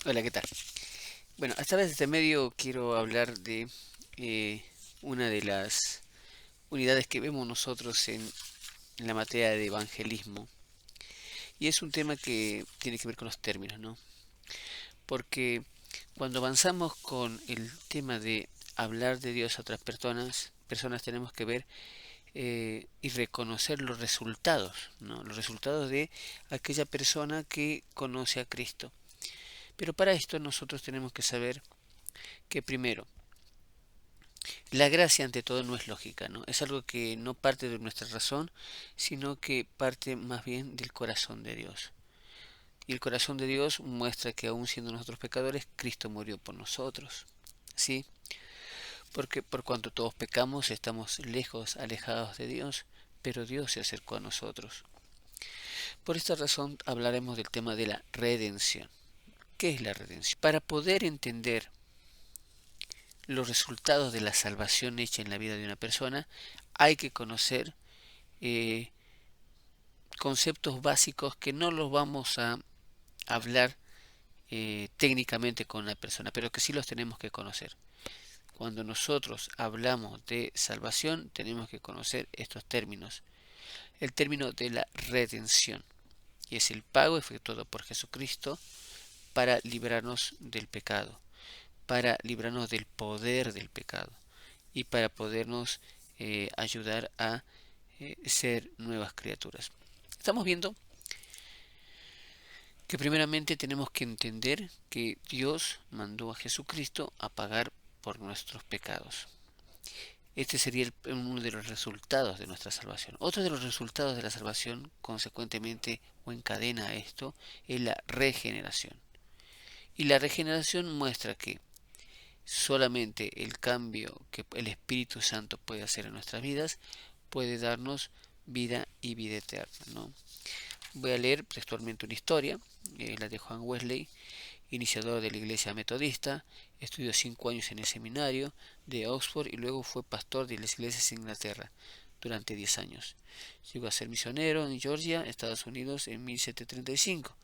Hola, ¿qué tal? Bueno, a través de este medio quiero hablar de eh, una de las unidades que vemos nosotros en la materia de evangelismo. Y es un tema que tiene que ver con los términos, ¿no? Porque cuando avanzamos con el tema de hablar de Dios a otras personas tenemos que ver y reconocer los resultados, ¿no? Los resultados de aquella persona que conoce a Cristo. Pero para esto nosotros tenemos que saber que primero, la gracia ante todo no es lógica, ¿no? Es algo que no parte de nuestra razón, sino que parte más bien del corazón de Dios. Y el corazón de Dios muestra que aun siendo nosotros pecadores, Cristo murió por nosotros. ¿Sí? Porque por cuanto todos pecamos, estamos lejos, alejados de Dios, pero Dios se acercó a nosotros. Por esta razón hablaremos del tema de la redención. ¿Qué es la redención? Para poder entender los resultados de la salvación hecha en la vida de una persona, hay que conocer eh, conceptos básicos que no los vamos a hablar técnicamente con la persona, pero que sí los tenemos que conocer. Cuando nosotros hablamos de salvación, tenemos que conocer estos términos. El término de la redención, y es el pago efectuado por Jesucristo para librarnos del pecado, para librarnos del poder del pecado y para podernos ayudar a ser nuevas criaturas. Estamos viendo que primeramente tenemos que entender que Dios mandó a Jesucristo a pagar por nuestros pecados. Este sería uno de los resultados de nuestra salvación. Otro de los resultados de la salvación, consecuentemente o encadena a esto, es la regeneración. Y la regeneración muestra que solamente el cambio que el Espíritu Santo puede hacer en nuestras vidas puede darnos vida y vida eterna, ¿no? Voy a leer textualmente una historia, la de Juan Wesley, iniciador de la iglesia metodista, estudió 5 años en el seminario de Oxford y luego fue pastor de las iglesias en Inglaterra durante 10 años. Llegó a ser misionero en Georgia, Estados Unidos, en 1735.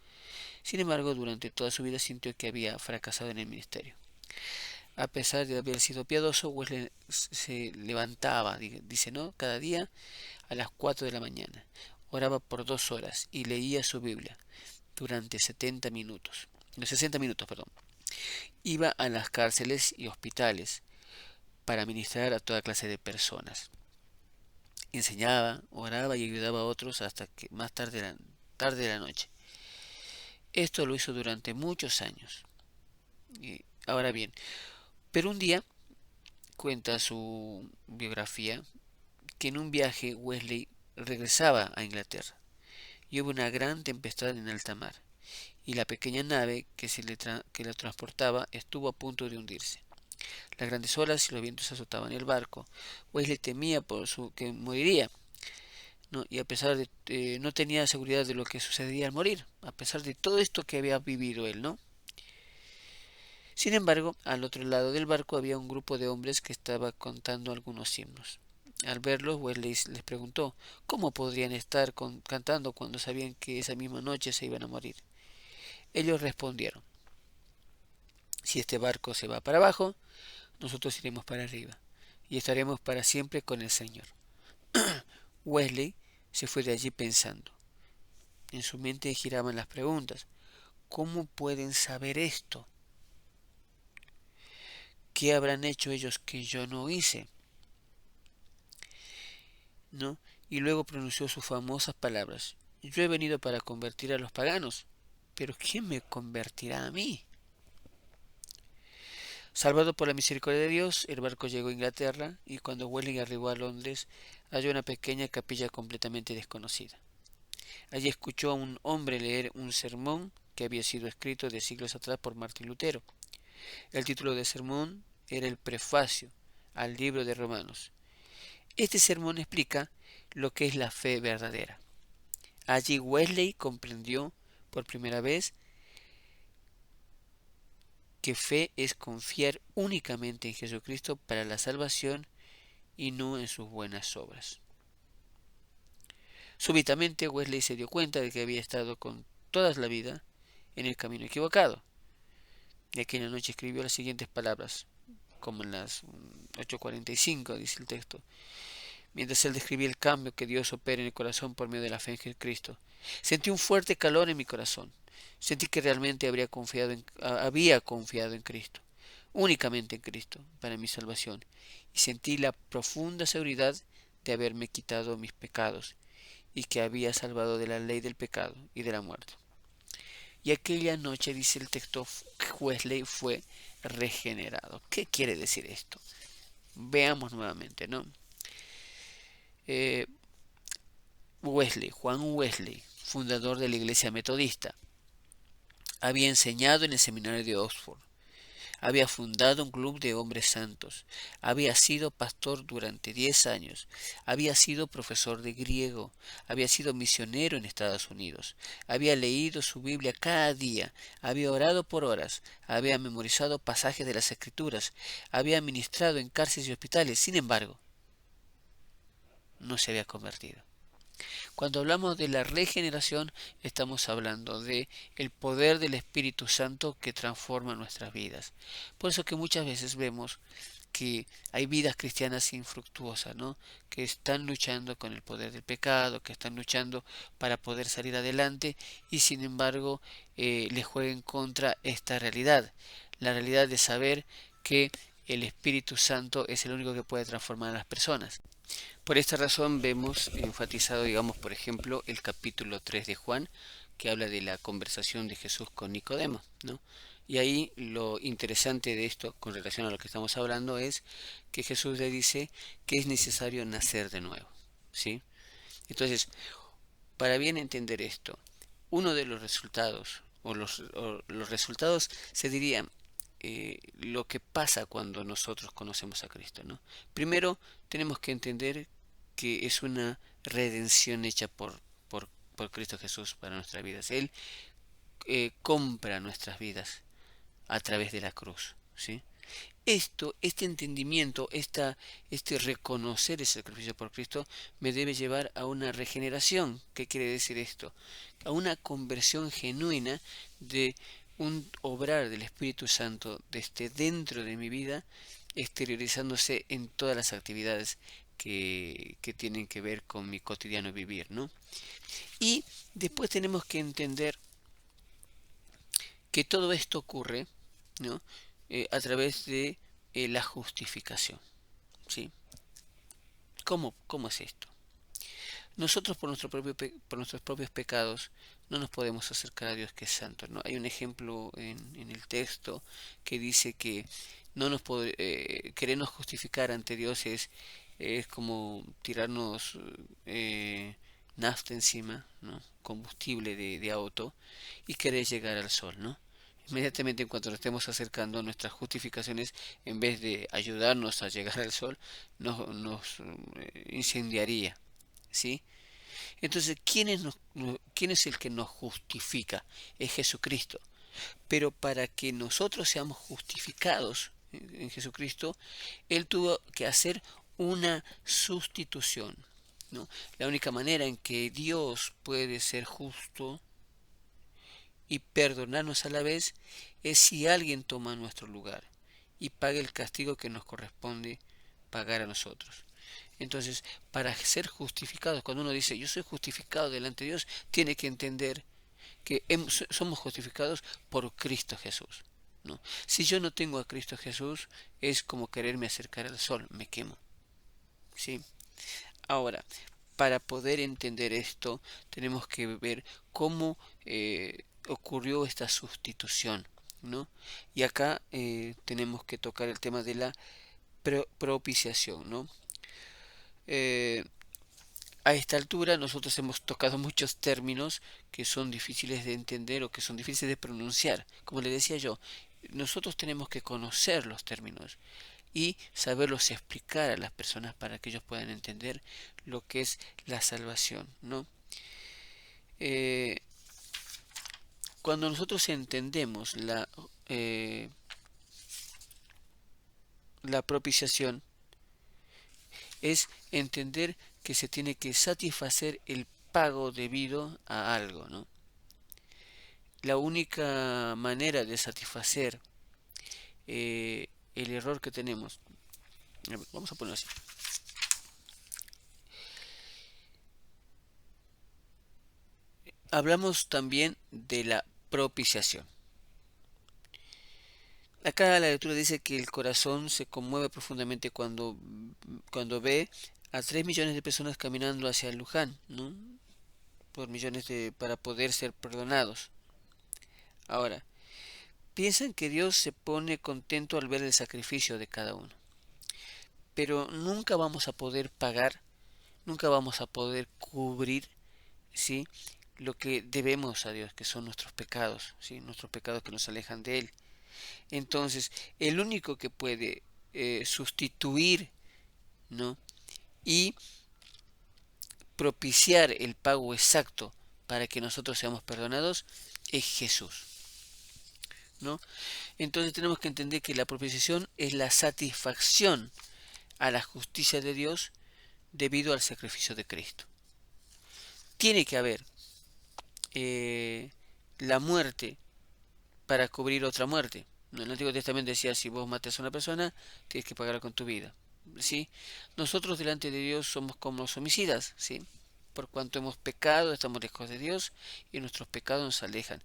Sin embargo, durante toda su vida sintió que había fracasado en el ministerio. A pesar de haber sido piadoso, Wesley se levantaba, dice, ¿no? Cada día a las 4 de la mañana. Oraba por 2 horas y leía su Biblia durante 70 minutos. No, 60 minutos, perdón. Iba a las cárceles y hospitales para ministrar a toda clase de personas. Enseñaba, oraba y ayudaba a otros hasta que más tarde de la noche. Esto lo hizo durante muchos años. Ahora bien, pero un día cuenta su biografía que en un viaje Wesley regresaba a Inglaterra y hubo una gran tempestad en alta mar y la pequeña nave que la transportaba estuvo a punto de hundirse. Las grandes olas y los vientos azotaban el barco. Wesley temía que moriría, ¿no? Y a pesar de no tenía seguridad de lo que sucedería al morir, a pesar de todo esto que había vivido él, ¿no? Sin embargo, al otro lado del barco había un grupo de hombres que estaba contando algunos himnos. Al verlos, Wesley les preguntó cómo podrían estar cantando cuando sabían que esa misma noche se iban a morir. Ellos respondieron: si este barco se va para abajo, nosotros iremos para arriba y estaremos para siempre con el Señor. Wesley se fue de allí pensando. En su mente giraban las preguntas. ¿Cómo pueden saber esto? ¿Qué habrán hecho ellos que yo no hice? ¿No? Y luego pronunció sus famosas palabras. Yo he venido para convertir a los paganos, pero ¿quién me convertirá a mí? Salvado por la misericordia de Dios, el barco llegó a Inglaterra y cuando Welling arribó a Londres halló una pequeña capilla completamente desconocida. Allí escuchó a un hombre leer un sermón que había sido escrito de siglos atrás por Martín Lutero. El título del sermón era el prefacio al libro de Romanos. Este sermón explica lo que es la fe verdadera. Allí Wesley comprendió por primera vez que fe es confiar únicamente en Jesucristo para la salvación y no en sus buenas obras. Súbitamente Wesley se dio cuenta de que había estado con toda la vida en el camino equivocado. Y aquella noche escribió las siguientes palabras, como en las 8:45 dice el texto. Mientras él describía el cambio que Dios opera en el corazón por medio de la fe en Cristo, sentí un fuerte calor en mi corazón. Sentí que realmente había confiado en Cristo, únicamente en Cristo, para mi salvación, y sentí la profunda seguridad de haberme quitado mis pecados y que había salvado de la ley del pecado y de la muerte. Y aquella noche, dice el texto, Wesley fue regenerado. ¿Qué quiere decir esto? Veamos nuevamente, ¿no? Juan Wesley, fundador de la Iglesia Metodista, había enseñado en el seminario de Oxford, había fundado un club de hombres santos, había sido pastor durante 10 años, había sido profesor de griego, había sido misionero en Estados Unidos, había leído su Biblia cada día, había orado por horas, había memorizado pasajes de las Escrituras, había ministrado en cárceles y hospitales. Sin embargo, no se había convertido. Cuando hablamos de la regeneración, estamos hablando de el poder del Espíritu Santo que transforma nuestras vidas. Por eso que muchas veces vemos que hay vidas cristianas infructuosas, ¿no? Que están luchando con el poder del pecado, que están luchando para poder salir adelante y sin embargo les juega en contra esta realidad, la realidad de saber que el Espíritu Santo es el único que puede transformar a las personas. Por esta razón vemos enfatizado, digamos, por ejemplo, el capítulo 3 de Juan, que habla de la conversación de Jesús con Nicodemo, ¿no? Y ahí lo interesante de esto, con relación a lo que estamos hablando, es que Jesús le dice que es necesario nacer de nuevo, ¿sí? Entonces, para bien entender esto, uno de los resultados, o los resultados se dirían, lo que pasa cuando nosotros conocemos a Cristo, ¿no? Primero, tenemos que entender que es una redención hecha por Cristo Jesús para nuestras vidas. Él compra nuestras vidas a través de la cruz, ¿sí? Este entendimiento, este reconocer el sacrificio por Cristo me debe llevar a una regeneración. ¿Qué quiere decir esto? A una conversión genuina de un obrar del Espíritu Santo desde dentro de mi vida, exteriorizándose en todas las actividades que tienen que ver con mi cotidiano vivir, ¿no? Y después tenemos que entender que todo esto ocurre, ¿no? A través de la justificación, ¿sí? ¿Cómo es esto? Nosotros por nuestros propios pecados no nos podemos acercar a Dios que es santo, ¿no? Hay un ejemplo en el texto que dice que no querernos justificar ante Dios es como tirarnos nafta encima, ¿no? Combustible de auto y querer llegar al sol, ¿no? Inmediatamente en cuanto nos estemos acercando, nuestras justificaciones, en vez de ayudarnos a llegar al sol, nos incendiaría, ¿sí? Entonces, ¿quién es el que nos justifica? Es Jesucristo. Pero para que nosotros seamos justificados en Jesucristo, Él tuvo que hacer una sustitución, ¿no? La única manera en que Dios puede ser justo y perdonarnos a la vez es si alguien toma nuestro lugar y paga el castigo que nos corresponde pagar a nosotros. Entonces, para ser justificados, cuando uno dice yo soy justificado delante de Dios, tiene que entender que somos justificados por Cristo Jesús, ¿no? Si yo no tengo a Cristo Jesús, es como quererme acercar al sol, me quemo, ¿sí? Ahora, para poder entender esto, tenemos que ver cómo ocurrió esta sustitución, ¿no? Y acá tenemos que tocar el tema de la propiciación, ¿no? Eh, a esta altura nosotros hemos tocado muchos términos que son difíciles de entender o que son difíciles de pronunciar. Como le decía yo, nosotros tenemos que conocer los términos y saberlos explicar a las personas para que ellos puedan entender lo que es la salvación, ¿no? Eh, Cuando nosotros entendemos la propiciación, es entender que se tiene que satisfacer el pago debido a algo, ¿no? La única manera de satisfacer el error que tenemos. A ver, vamos a ponerlo así. Hablamos también de la propiciación. Acá la lectura dice que el corazón se conmueve profundamente cuando ve a 3 millones de personas caminando hacia el Luján, ¿no? Por millones para poder ser perdonados. Ahora, piensan que Dios se pone contento al ver el sacrificio de cada uno, pero nunca vamos a poder pagar, nunca vamos a poder cubrir, ¿sí?, lo que debemos a Dios, que son nuestros pecados, ¿sí?, nuestros pecados que nos alejan de Él. Entonces, el único que puede sustituir, ¿no?, y propiciar el pago exacto para que nosotros seamos perdonados es Jesús, ¿no? Entonces tenemos que entender que la propiciación es la satisfacción a la justicia de Dios debido al sacrificio de Cristo. Tiene que haber la muerte para cubrir otra muerte. En el Antiguo Testamento decía, si vos matas a una persona, tienes que pagarla con tu vida, ¿sí? Nosotros delante de Dios somos como los homicidas, ¿sí? Por cuanto hemos pecado, estamos lejos de Dios y nuestros pecados nos alejan.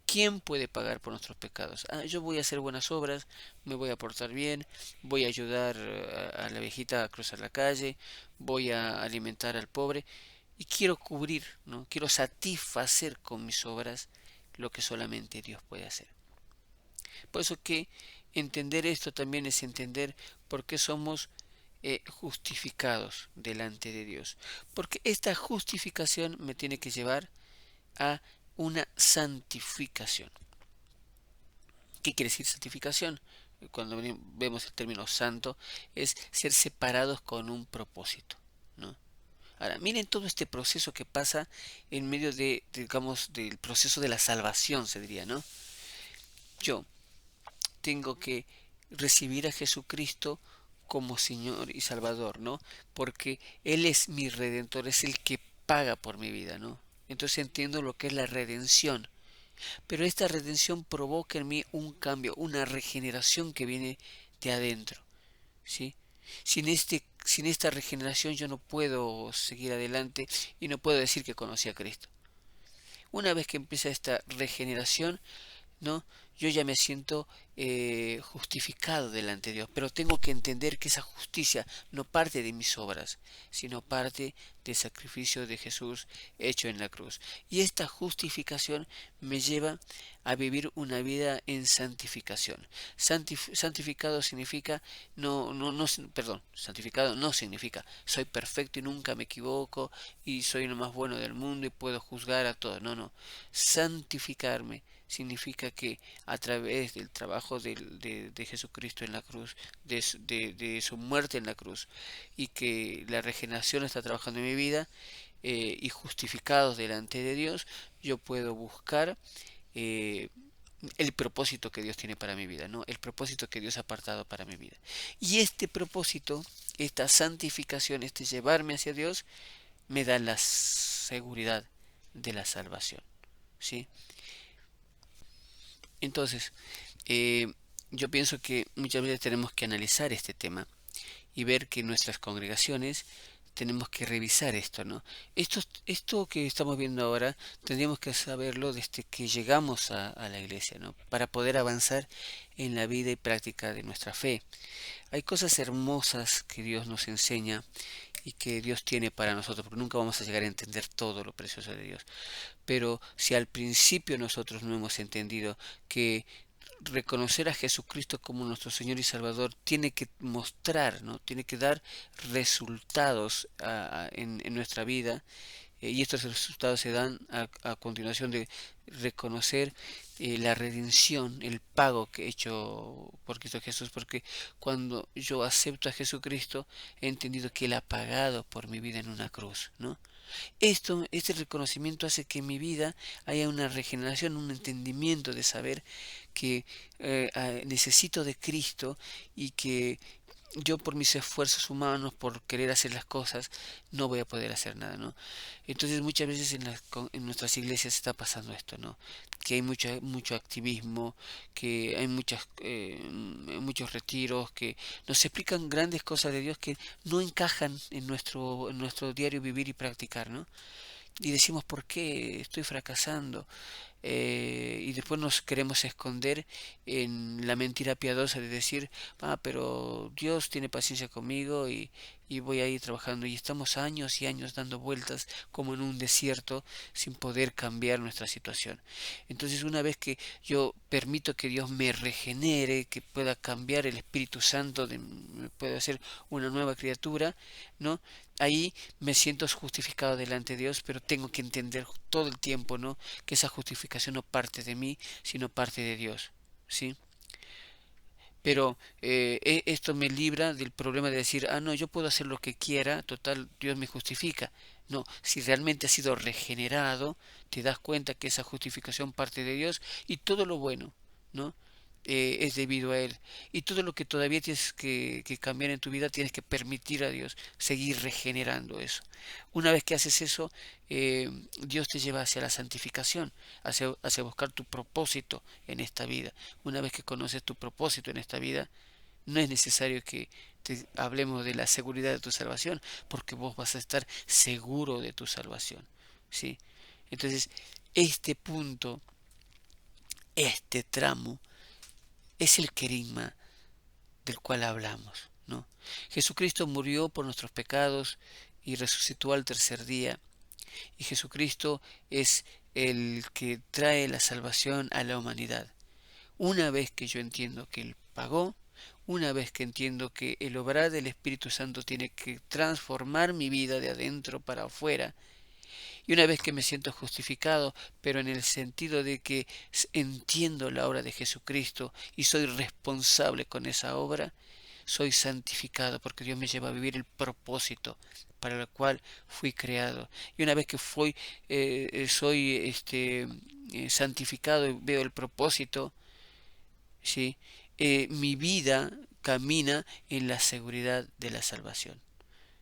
¿Quién puede pagar por nuestros pecados? Yo voy a hacer buenas obras, me voy a portar bien, voy a ayudar a la viejita a cruzar la calle, voy a alimentar al pobre y quiero cubrir, ¿no? Quiero satisfacer con mis obras lo que solamente Dios puede hacer. Por eso que entender esto también es entender por qué somos justificados delante de Dios. Porque esta justificación me tiene que llevar a una santificación. ¿Qué quiere decir santificación? Cuando vemos el término santo, es ser separados con un propósito, ¿no? Ahora, miren todo este proceso que pasa en medio digamos, del proceso de la salvación, se diría, ¿no? Yo tengo que recibir a Jesucristo como Señor y Salvador, ¿no? Porque Él es mi Redentor, es el que paga por mi vida, ¿no? Entonces entiendo lo que es la redención. Pero esta redención provoca en mí un cambio, una regeneración que viene de adentro, ¿sí? Sin esta regeneración yo no puedo seguir adelante y no puedo decir que conocí a Cristo. Una vez que empieza esta regeneración, ¿no?, yo ya me siento justificado delante de Dios, pero tengo que entender que esa justicia no parte de mis obras, sino parte del sacrificio de Jesús hecho en la cruz. Y esta justificación me lleva a vivir una vida en santificación. Santificado significa santificado no significa soy perfecto y nunca me equivoco y soy lo más bueno del mundo y puedo juzgar a todos. No, no. Santificarme significa que a través del trabajo de Jesucristo en la cruz, de su muerte en la cruz, y que la regeneración está trabajando en mi vida, y justificados delante de Dios, yo puedo buscar eh, el propósito que Dios tiene para mi vida, ¿no? El propósito que Dios ha apartado para mi vida. Y este propósito, esta santificación, este llevarme hacia Dios, me da la seguridad de la salvación, ¿sí? Entonces, yo pienso que muchas veces tenemos que analizar este tema y ver que en nuestras congregaciones tenemos que revisar esto, ¿no? Esto que estamos viendo ahora tendríamos que saberlo desde que llegamos a la iglesia, ¿no? Para poder avanzar en la vida y práctica de nuestra fe. Hay cosas hermosas que Dios nos enseña y que Dios tiene para nosotros, porque nunca vamos a llegar a entender todo lo precioso de Dios. Pero si al principio nosotros no hemos entendido que reconocer a Jesucristo como nuestro Señor y Salvador tiene que mostrar, ¿no? Tiene que dar resultados en nuestra vida, y estos resultados se dan a continuación de reconocer la redención, el pago que he hecho por Cristo Jesús, porque cuando yo acepto a Jesucristo he entendido que Él ha pagado por mi vida en una cruz, ¿no? Este reconocimiento hace que en mi vida haya una regeneración, un entendimiento de saber que necesito de Cristo y que yo por mis esfuerzos humanos, por querer hacer las cosas, no voy a poder hacer nada, ¿no? Entonces muchas veces en nuestras iglesias está pasando esto, ¿no? Que hay mucho activismo, que hay muchos retiros, que nos explican grandes cosas de Dios que no encajan en nuestro diario vivir y practicar, ¿no? Y decimos, ¿por qué estoy fracasando? Y después nos queremos esconder en la mentira piadosa de decir, pero Dios tiene paciencia conmigo y voy a ir trabajando. Y estamos años y años dando vueltas como en un desierto sin poder cambiar nuestra situación. Entonces, una vez que yo permito que Dios me regenere, que pueda cambiar el Espíritu Santo, me pueda hacer una nueva criatura, ¿no? Ahí me siento justificado delante de Dios, pero tengo que entender todo el tiempo, ¿no? Que esa justificación no parte de mí, sino parte de Dios, ¿sí? Pero esto me libra del problema de decir, no, yo puedo hacer lo que quiera, total, Dios me justifica. No, si realmente has sido regenerado, te das cuenta que esa justificación parte de Dios y todo lo bueno, ¿no? Es debido a Él. Y todo lo que todavía tienes que cambiar en tu vida, tienes que permitir a Dios seguir regenerando eso. Una vez que haces eso, Dios te lleva hacia la santificación, hacia buscar tu propósito en esta vida. Una vez que conoces tu propósito en esta vida, no es necesario que hablemos de la seguridad de tu salvación, porque vos vas a estar seguro de tu salvación, ¿sí? Entonces, este punto, este tramo, es el querigma del cual hablamos, ¿no? Jesucristo murió por nuestros pecados y resucitó al tercer día, y Jesucristo es el que trae la salvación a la humanidad. Una vez que yo entiendo que Él pagó, una vez que entiendo que el obrar del Espíritu Santo tiene que transformar mi vida de adentro para afuera, y una vez que me siento justificado, pero en el sentido de que entiendo la obra de Jesucristo y soy responsable con esa obra, soy santificado porque Dios me lleva a vivir el propósito para el cual fui creado. Y una vez que soy santificado y veo el propósito, ¿sí? Mi vida camina en la seguridad de la salvación.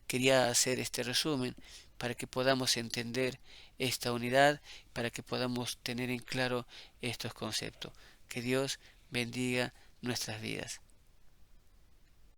Quería hacer este resumen para que podamos entender esta unidad, para que podamos tener en claro estos conceptos. Que Dios bendiga nuestras vidas.